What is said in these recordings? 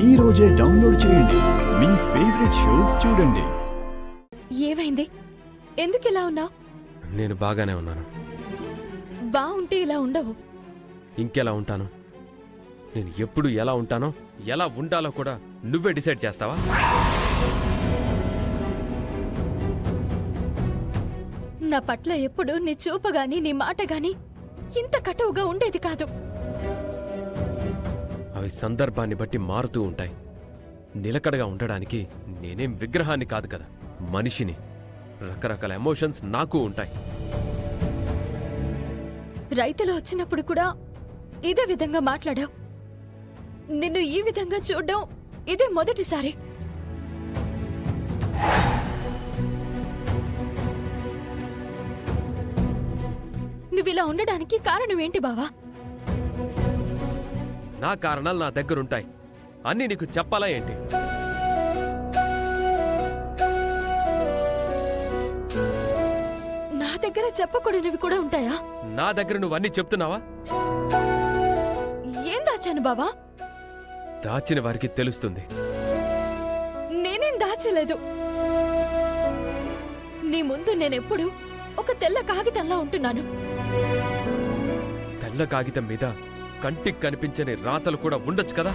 ఈ రోజే డౌన్లోడ్ చేయండి. మీ ఫేవరెట్ షోస్ చూడండి. ఏమైంది? ఎందుకు ఇలా ఉన్నావు? నేను బాగానే ఉన్నాను. బాగుంటే ఇలా ఉండవు. ఇంకెలా ఉంటాను? నేను ఎప్పుడు ఎలా ఉంటానో ఎలా ఉండాలో కూడా నువ్వే డిసైడ్ చేస్తావా? నా పట్ల ఎప్పుడు నీ చూపు గాని నీ మాట గాని ఇంత కటువుగా ఉండేది కాదు. అవి సందర్భాన్ని బట్టి మారుతూ ఉంటాయి. నిలకడగా ఉండడానికి నేనేం విగ్రహాన్ని కాదు కదా, మనిషిని. రకరకాల ఎమోషన్స్ నాకు ఉంటాయి. రైతులు వచ్చినప్పుడు కూడా ఇదే విధంగా మాట్లాడావు. నిన్ను ఈ విధంగా చూడ్డం ఇదే మొదటిసారి. నువ్విలా ఉండడానికి కారణం ఏంటి బావా? నా కారణాలు నా దగ్గరుంటాయి. అన్నీ నీకు చెప్పాలా ఏంటి? నా దగ్గర చెప్పకూడనివి కూడా ఉంటాయా? నా దగ్గర నువ్వన్నీ చెప్తున్నావా? ఏం దాచాను బావా? దాచిన వారికి తెలుస్తుంది. నేనేం దాచలేదు. నీ ముందు నేనెప్పుడు ఒక తెల్ల కాగితంలా ఉంటున్నాను. తెల్ల కాగితం మీద కంటికి కనిపించని రాతలు కూడా ఉండొచ్చు కదా.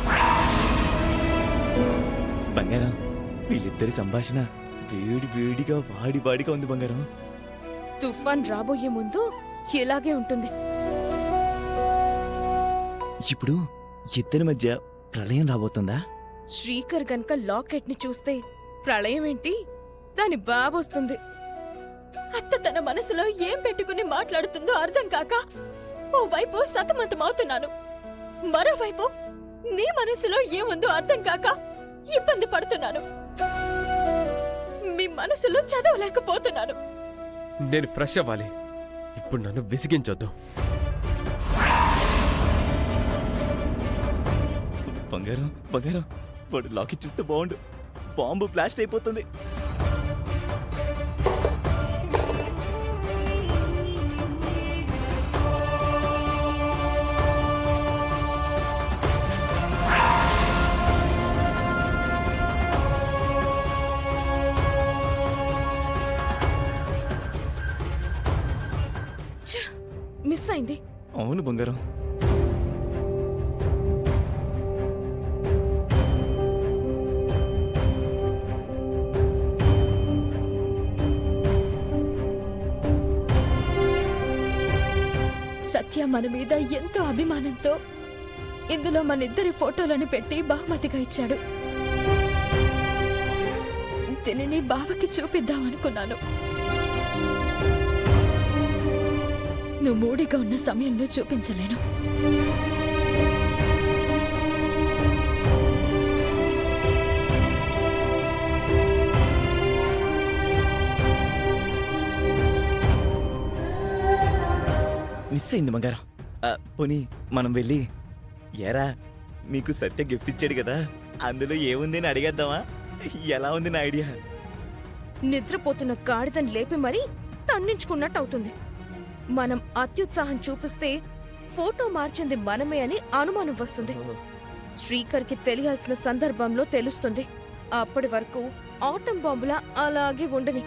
బంగారం, వీళ్ళిద్దరి సంభాషణ వేడి వేడిగా వాడిగా ఉంది బంగారం. తుఫాన్ రాబోయే ముందు ఇలాగే ఉంటుంది. ఇప్పుడు ఇద్దరి మధ్య ప్రళయం రాబోతుందా? శ్రీకర్ గనక లాకెట్ ని చూస్తే ప్రళయం ఏంటి, దాని బాబొస్తుంది. అత్త తన మనసులో ఏం పెట్టుకుని మాట్లాడుతుందో అర్థం కాక ఓవైపు సతమతమవుతున్నాను, మరోవైపు నీ మనసులో ఏముందో అర్థం కాక ఇబ్బంది పడుతున్నాను. మీ మనసులో చదవలేకపోతున్నాను. నేను ఫ్రెష్ అవ్వాలి. ఇప్పుడు నన్ను విసిగించొద్దు. బంగారం బంగారం, వాడు లాకెట్ చూస్తే బాగుండు. బాంబు బ్లాస్ట్ అయిపోతుంది. మిస్ అయింది. అవును బంగారం. సత్య మన మీద ఎంతో అభిమానంతో ఇందులో మనిద్దరి ఫోటోలను పెట్టి బహుమతిగా ఇచ్చాడు. దీనిని బావకి చూపిద్దామనుకున్నాను. నువ్వు మూడిగా ఉన్న సమయంలో చూపించలేను. మిస్ అయింది బంగారం. పోనీ మనం వెళ్ళి, ఏరా మీకు సత్య గిఫ్ట్ ఇచ్చాడు కదా, అందులో ఏముంది అని అడిగేద్దామా? ఎలా ఉంది నా ఐడియా? నిద్రపోతున్న గాడిదని లేపి మరీ తన్నించుకున్నట్టు అవుతుంది. మనం అత్యుత్సాహం చూపిస్తే ఫోటో మార్చింది మనమే అని అనుమానం వస్తుంది. శ్రీకర్కి తెలియాల్సిన సందర్భంలో తెలుస్తుంది. అప్పటి వరకు ఆటం బాంబులా అలాగే ఉండని.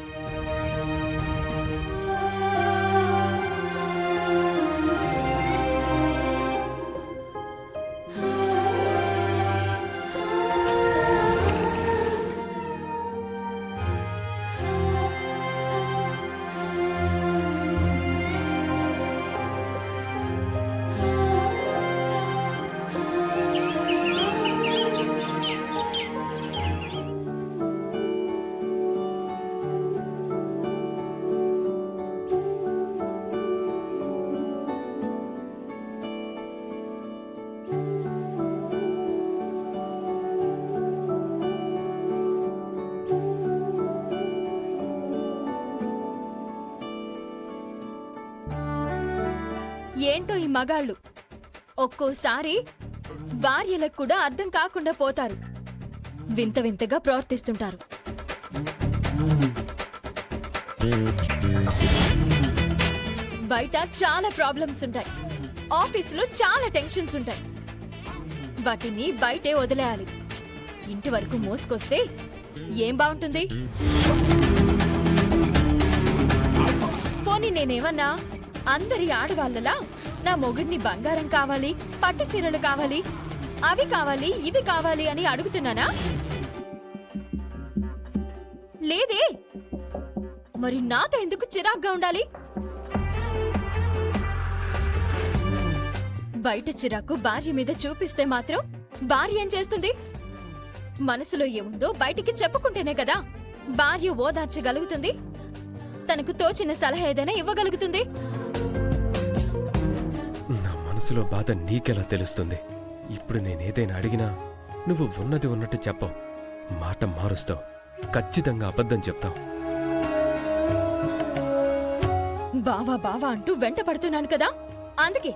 ఏంటో ఈ మగాళ్ళు ఒక్కోసారి భార్యలకు కూడా అర్థం కాకుండా పోతారు. వింత వింతగా ప్రవర్తిస్తుంటారు. బయట చాలా ప్రాబ్లమ్స్ ఉంటాయి, ఆఫీసులో చాలా టెన్షన్స్ ఉంటాయి. వాటిని బయటే వదిలేయాలి. ఇంటి వరకు మోసుకొస్తే ఏం బాగుంటుంది? పోనీ నేనేమన్నా అందరి ఆడవాళ్ళలా నా మొగుడిని బంగారం కావాలి, పట్టు చీరలు కావాలి, అవి కావాలి, ఇవి కావాలి అని అడుగుతున్నానా? లేదే. మరి నాతో ఎందుకు చిరాగ్గా ఉండాలి? బయట చిరాకు భార్య మీద చూపిస్తే మాత్రం భార్య ఏం చేస్తుంది? మనసులో ఏముందో బయటికి చెప్పుకుంటేనే కదా భార్య ఓదార్చగలుగుతుంది, తనకు తోచిన సలహా ఏదైనా ఇవ్వగలుగుతుంది. నా మనసులో బాధ నీకెలా తెలుస్తుంది? ఇప్పుడు నేనేదైనా అడిగినా నువ్వు ఉన్నది ఉన్నట్టు చెప్పవు, మాట మారుస్తావు, ఖచ్చితంగా అబద్ధం చెప్తావు. బావా బావా అంటూ వెంట పడుతున్నాను కదా, అందుకే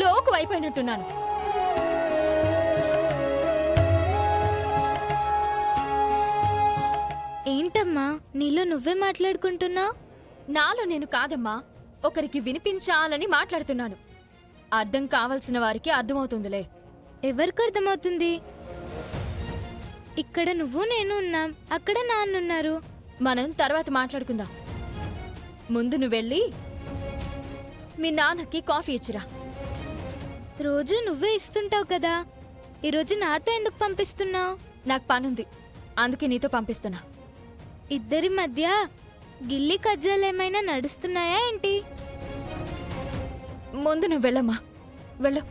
లోకు అయిపోయినట్టున్నాను. ఏంటమ్మా నీలో నువ్వే మాట్లాడుకుంటున్నావు? నాలో నేను కాదమ్మా, ఒకరికి వినిపించాలని మాట్లాడుతున్నాను. అర్థం కావలసిన వారికి అర్థమవుతుందిలే. ఎవరికి అర్థమవుతుంది? ఇక్కడ నువ్వు నేను ఉన్నాం, అక్కడ నాన్నున్నారు. మనం తర్వాత మాట్లాడుకుందాం. ముందు నువ్వెళ్ళి మీ నాన్నకి కాఫీ ఇచ్చిరా. రోజు నువ్వే ఇస్తుంటావు కదా, ఈరోజు నాతో ఎందుకు పంపిస్తున్నావు? నాకు పనుంది, అందుకే నీతో పంపిస్తున్నా. ఇద్దరి మధ్య గిల్లి కజ్జాలేమైనా నడుస్తున్నాయా ఏంటి? ముందు నువ్వు వెళ్ళమ్మా, వెళ్ళు.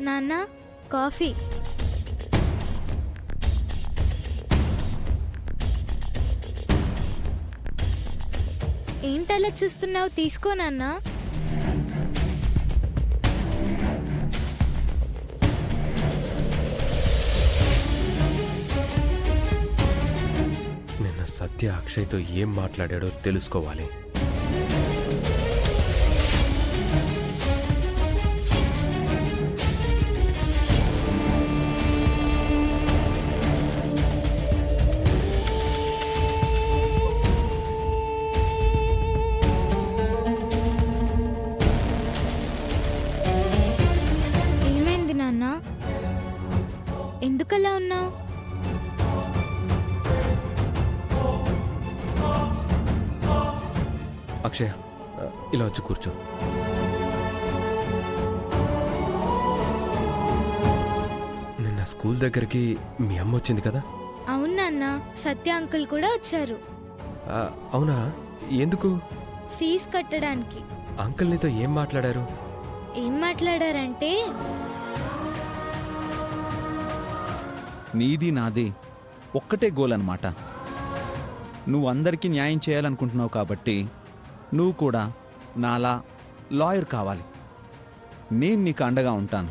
నాన్న కాఫీ. ఏంటలా చూస్తున్నావు? తీసుకో నాన్న. నిన్న సత్య అక్షయ్తో ఏం మాట్లాడాడో తెలుసుకోవాలి. ఏమైంది నాన్న? ఎందుకలా ఉన్నావు? అక్షయ, ఇలా వచ్చి కూర్చో. నిన్న స్కూల్ దగ్గరికి మీ అమ్మ వచ్చింది కదా? అవును నాన్న, సత్య అంకుల్ కూడా వచ్చారు. అవునా? ఎందుకు? ఫీజు కట్టడానికి. అంకుల్ నీతో ఏం మాట్లాడారు? ఏం మాట్లాడారంటే, నీది నాది ఒక్కటే గోల్ అన్నమాట. నువ్వు అందరికీ న్యాయం చేయాలనుకుంటున్నావు కాబట్టి నువ్వు కూడా నాలా లాయర్ కావాలి. నేను నీకు అండగా ఉంటాను.